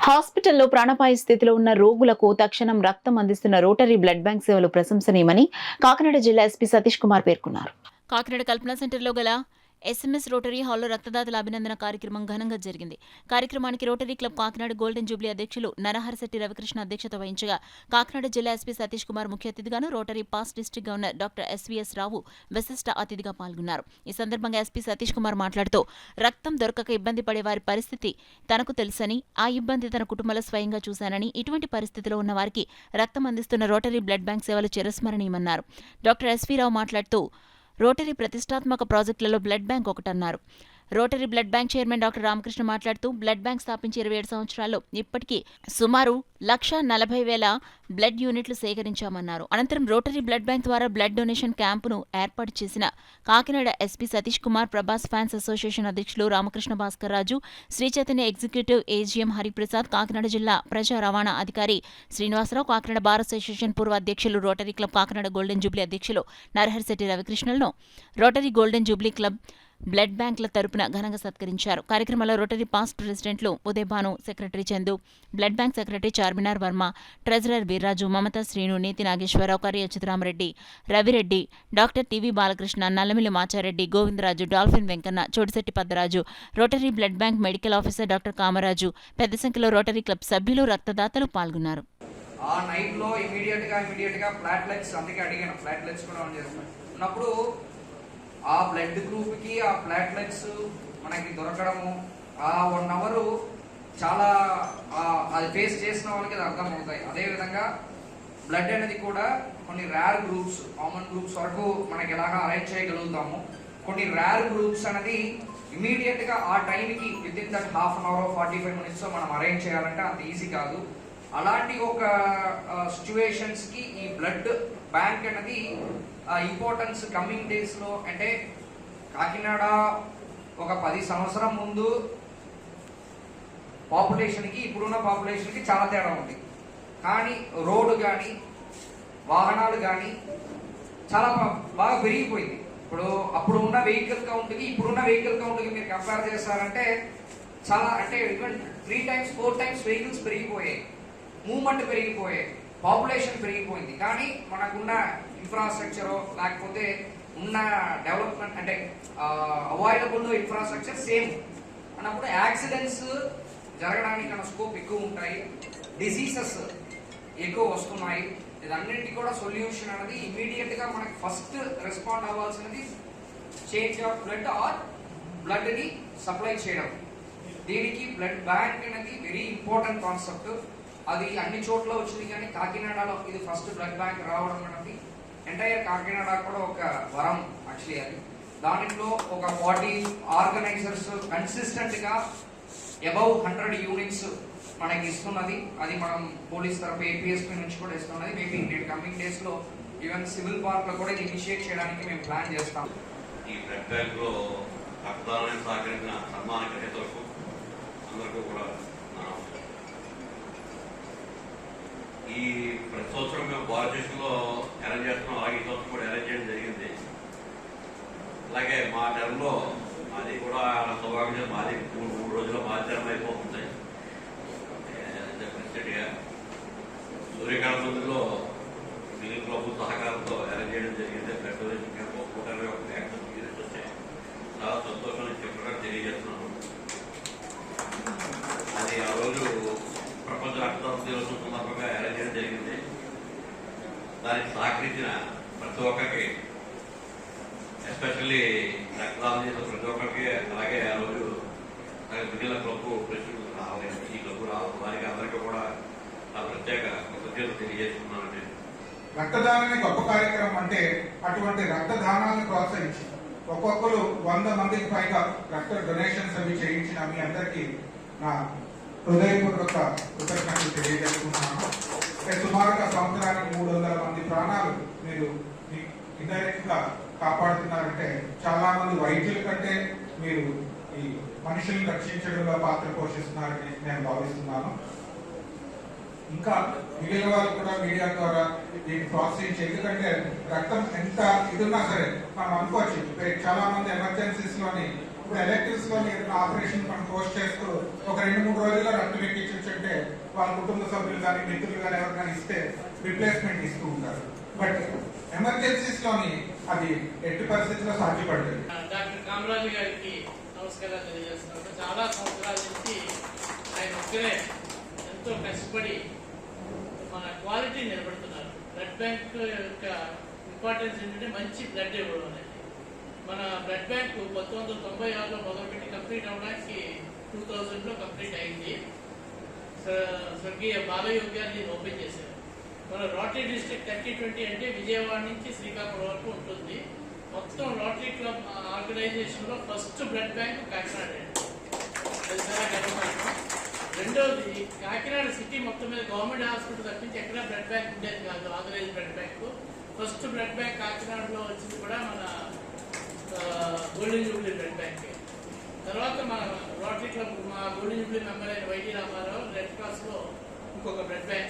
హాస్పిటల్లో ప్రాణాపాయ స్థితిలో ఉన్న రోగులకు తక్షణం రక్తం అందిస్తున్న రోటరీ బ్లడ్ బ్యాంక్ సేవలు ప్రశంసనీయమని కాకినాడ జిల్లా ఎస్పీ సతీష్ కుమార్ పేర్కొన్నారు. కాకినాడ కల్పనా సెంటర్లో గల ఎస్ఎంఎస్ రోటరీ హాల్లో రక్తదాతల అభినందన కార్యక్రమం ఘనంగా జరిగింది. కార్యక్రమానికి rotary club Kakinada golden jubilee అధ్యక్షులు నరహరశెట్టి రవికృష్ణ అధ్యక్షత వహించగా కాకినాడ జిల్లా ఎస్పీ సతీష్ కుమార్ ముఖ్య అతిథిగాను, rotary past district governor doctor SVS Rao విశిష్ట అతిథిగా పాల్గొన్నారు. ఈ సందర్భంగా ఎస్పీ సతీష్ కుమార్ మాట్లాడుతూ రక్తం దొరకక ఇబ్బంది పడే వారి పరిస్థితి తనకు తెలుసని, ఆ ఇబ్బంది తన కుటుంబంలో స్వయంగా చూశానని, ఇటువంటి పరిస్థితిలో ఉన్న వారికి రక్తం అందిస్తున్న రోటరీ బ్లడ్ బ్యాంక్ సేవలు చిరస్మరణీయమన్నారు. డాక్టర్ ఎస్వీ రావు మాట్లాడుతూ రోటరీ ప్రతిష్టాత్మక ప్రాజెక్టులలో బ్లడ్ బ్యాంక్ ఒకటన్నారు. Rotary blood bank chairman doctor Ramakrishna మాట్లాడుతూ బ్లడ్ బ్యాంక్ స్థాపించి 27 సంవత్సరాల్లో ఇప్పటికీ సుమారు 1,40,000 బ్లడ్ యూనిట్లు సేకరించామన్నారు. అనంతరం రోటరీ బ్లడ్ బ్యాంక్ ద్వారా బ్లడ్ డొనేషన్ క్యాంపును ఏర్పాటు చేసిన Kakinada SP Satish Kumar, Prabhas fans association అధ్యక్షులు రామకృష్ణ భాస్కర్ రాజు, శ్రీ చైతన్య ఎగ్జిక్యూటివ్ ఏజీఎం హరిప్రసాద్, కాకినాడ జిల్లా ప్రజా రవాణా అధికారి శ్రీనివాసరావు, కాకినాడ బార్ అసోసియేషన్ పూర్వ అధ్యక్షులు, rotary club Kakinada golden jubilee అధ్యక్షులు నరహరిశెట్టి రవికృష్ణలను rotary golden jubilee club blood బ్యాంక్ల తరపున ఘనంగా సత్కరించారు. కార్యక్రమంలో రోటరీ పాస్ట్ ప్రెసిడెంట్లు Udayabhanu, secretary Chandu, blood bank secretary Charminar Varma, treasurer Veerraju, Mamata Srinu, Neeti Nageswararao, Kari Achyutaramareddy, Ravireddy, doctor TV Balakrishna, Nallamilli Machareddy, Govindaraju, dolphin Venkanna, Chotisetti Paddaraju, rotary blood bank medical officer doctor Kamaraju, పెద్ద సంఖ్యలో రోటరీ క్లబ్ సభ్యులు, రక్తదాతలు పాల్గొన్నారు. ఆ నైట్లో ఇమీడియట్ గా ప్లాట్లెట్స్, అందుకే అడిగాను, ప్లాట్లెట్స్ కూడా ఆన్ చేస్తున్నాను ఉన్నప్పుడు ఆ బ్లడ్ గ్రూప్కి ఆ ప్లాట్లెట్స్ మనకి దొరకడము, ఆ 1 అవర్ చాలా అది ఫేస్ చేసిన వాళ్ళకి అది అర్థమవుతాయి. అదేవిధంగా బ్లడ్ అనేది కూడా కొన్ని రేర్ గ్రూప్స్, కామన్ గ్రూప్స్ వరకు మనకి ఎలాగా అరేంజ్ చేయగలుగుతాము. కొన్ని రేర్ గ్రూప్స్ అనేది ఇమీడియట్గా ఆ టైంకి within that half an hour 45 మినిట్స్లో మనం అరేంజ్ చేయాలంటే అంత ఈజీ కాదు. అలాంటి ఒక సిచ్యువేషన్స్కి ఈ బ్లడ్ బ్యాంక్ అనేది ఇంపార్టెన్స్ కమింగ్ డేస్లో, అంటే కాకినాడ ఒక 10 సంవత్సరం ముందు పాపులేషన్కి ఇప్పుడున్న పాపులేషన్కి చాలా తేడా ఉంది. కానీ రోడ్డు కానీ వాహనాలు కానీ చాలా బాగా పెరిగిపోయింది. ఇప్పుడు అప్పుడు ఉన్న వెహికల్ కౌంట్కి ఇప్పుడున్న వెహికల్ కౌంట్కి మీరు కంపేర్ చేస్తారంటే చాలా, అంటే ఈవెన్ 3 times 4 times వెహికల్స్ పెరిగిపోయాయి, మూవ్మెంట్ పెరిగిపోయాయి, పాపులేషన్ పెరిగిపోయింది. కానీ మనకున్న ఇన్ఫ్రాస్ట్రక్చర్ లేకపోతే ఉన్న డెవలప్మెంట్, అంటే అవైలబుల్ ఇన్ఫ్రాస్ట్రక్చర్ సేమ్ అన్నప్పుడు యాక్సిడెంట్స్ జరగడానికి స్కోప్ ఎక్కువ ఉంటాయి, డిసీజెస్ ఎక్కువ వస్తున్నాయి. ఇదన్నింటికి కూడా సొల్యూషన్ అనేది ఇమీడియట్గా మనకి ఫస్ట్ రెస్పాండ్ అవ్వాల్సినది చేంజ్ ఆఫ్ బ్లడ్ ఆర్ బ్లడ్ని సప్లై చేయడం. దీనికి బ్లడ్ బ్యాంక్ అనేది వెరీ ఇంపార్టెంట్ కాన్సెప్ట్. అది అన్ని చోట్ల వచ్చింది, కానీ కాకినాడలో ఇది ఫస్ట్ బ్లడ్ బ్యాంక్ రావడం అనేది ఎంటైర్ కాకినాడ కూడా ఒక వరం యాక్చువల్లీ. అది దాంట్లో ఒక 40 ఆర్గనైజర్స్ కన్సిస్టెంట్గా అబౌవ్ 100 యూనిట్స్ మనకి ఇస్తున్నది. అది మనం పోలీస్ తరఫు ఏపీఎస్పీ నుంచి కూడా ఇస్తున్నది. మేబీ నేను కమింగ్ డేస్లో ఈవెన్ సివిల్ పార్క్లో కూడా ఇది ఇనిషియేట్ చేయడానికి మేము ప్లాన్ చేస్తాం. ఈ బ్లడ్ బ్యాంక్లో రక్తదానాన్ని సహకరించిన సన్మాన గ్రహీతలకు అందరికీ కూడా ఈ ప్రతి సంవత్సరం మేము భారతదేశంలో అరేంజ్ చేస్తున్నాం. అలాగే ఈ సంవత్సరం కూడా అరేంజ్ చేయడం జరిగింది. అలాగే మా టర్మ్లో మాది కూడా సౌభాగ్యం, మాది 3 రోజుల్లో మాది టర్మ్ అయిపోతుంది. ప్రెసిడెంట్గా సూర్యకాంత మందిలో మిగిలిన ప్రభుత్వ సహకారంతో అరేంజ్ చేయడం జరిగింది. Blood donation camp 121 vaccine units వచ్చాయి. చాలా సంతోషాన్ని చెప్పడం తెలియజేస్తున్నాను. అది ఆ రోజు ప్రపంచ రక్తదాత దినోత్సవం సందర్భంగా అరేంజ్ చేయడం జరిగింది. దానికి సహకరించిన ప్రతి ఒక్కరికి, ఎస్పెషల్లీ రక్తదానం చేసిన ప్రతి ఒక్కరికి, అలాగే ఆ రోజు మిగిలిన క్లబ్ ప్రెసిడెంట్ రాలేదు, ఈ క్లబ్ రావాలి, వారికి అందరికీ కూడా ఆ ప్రత్యేక కృతజ్ఞతలు తెలియజేస్తున్నానండి. రక్తదానమే గొప్ప కార్యక్రమం. అంటే అటువంటి రక్తదానాన్ని ప్రోత్సహించి ఒక్కొక్కరు 100 మందికి పైగా రక్త డొనేషన్స్ అవి చేయించిన మీ అందరికీ నా హృదయపూర్వక కృతజ్ఞతలు తెలియజేస్తున్నాను. సుమారుగా సంవత్సరానికి 300 మంది ప్రాణాలు మీరు ఇండైరెక్ట్ గా కాపాడుతున్నారంటే చాలా మంది వైద్యుల కంటే మీరు ఈ మనుషుల్ని రక్షించడంలో పాత్ర పోషిస్తున్నారని నేను భావిస్తున్నాను. ఇంకా మిగిలిన వాళ్ళు కూడా మీడియా ద్వారా దీన్ని ప్రోత్సహించి, ఎందుకంటే రక్తం ఎంత ఇదిన్నా సరే మనం అనుకోవచ్చు, చాలా మంది ఎమర్జెన్సీస్ లోని, ఇప్పుడు ఎలక్టివ్స్ లోని ఏదైనా ఆపరేషన్ మనం పోస్ట్ చేస్తూ ఒక 2-3 రోజుల్లో రక్తం ఎక్కించంటే వాళ్ళ కుటుంబ సభ్యులు కానీ మిత్రులు కానీ ఎవరికైనా ఇస్తే రిప్లేస్మెంట్ ఇస్తూ ఉంటారు. బట్ ఎమర్జెన్సీస్ లోని అది ఎట్టి పరిస్థితుల్లో సాధ్యపడలేదు. డాక్టర్ కామరాజు గారికి నమస్కారాలు తెలియజేస్తున్నాను. చాలా సంవత్సరాల నుంచి ఆయన ఒక్కరే ఎంతో కష్టపడి మన క్వాలిటీ నిలబడుతున్నారు. బ్లడ్ బ్యాంక్ యొక్క ఇంపార్టెన్స్ ఏంటంటే మంచి బ్లడ్ ఇవ్వడం అనేది. మన బ్లడ్ బ్యాంక్ 1996లో మొదలుపెట్టి కంప్లీట్ అవ్వడానికి 2000లో కంప్లీట్ అయింది. స్వర్గీయ బాలయోగి గారిని ఓపెన్ చేశారు. మన రోటరీ డిస్ట్రిక్ట్ 30-20 అంటే విజయవాడ నుంచి శ్రీకాకుళం వరకు ఉంటుంది. మొత్తం రోటరీ క్లబ్ ఆర్గనైజేషన్లో ఫస్ట్ బ్లడ్ బ్యాంక్ కాకినాడ. అది చాలా గర్వకారణం. రెండవది, కాకినాడ సిటీ మొత్తం మీద గవర్నమెంట్ హాస్పిటల్ తప్పించి ఎక్కడ బ్లడ్ బ్యాంక్ ఉండేది కాదు. Authorise blood bank first blood bank కాకినాడలో వచ్చింది కూడా మన గోల్డెన్ జూబ్లీ బ్లడ్ బ్యాంక్. తర్వాత మన రోటరీ క్లబ్ మా గోల్డెన్ జూబ్లీ మెంబర్ అయిన వైటీ రామారావు రెడ్ క్రాస్లో ఇంకొక బ్లడ్ బ్యాంక్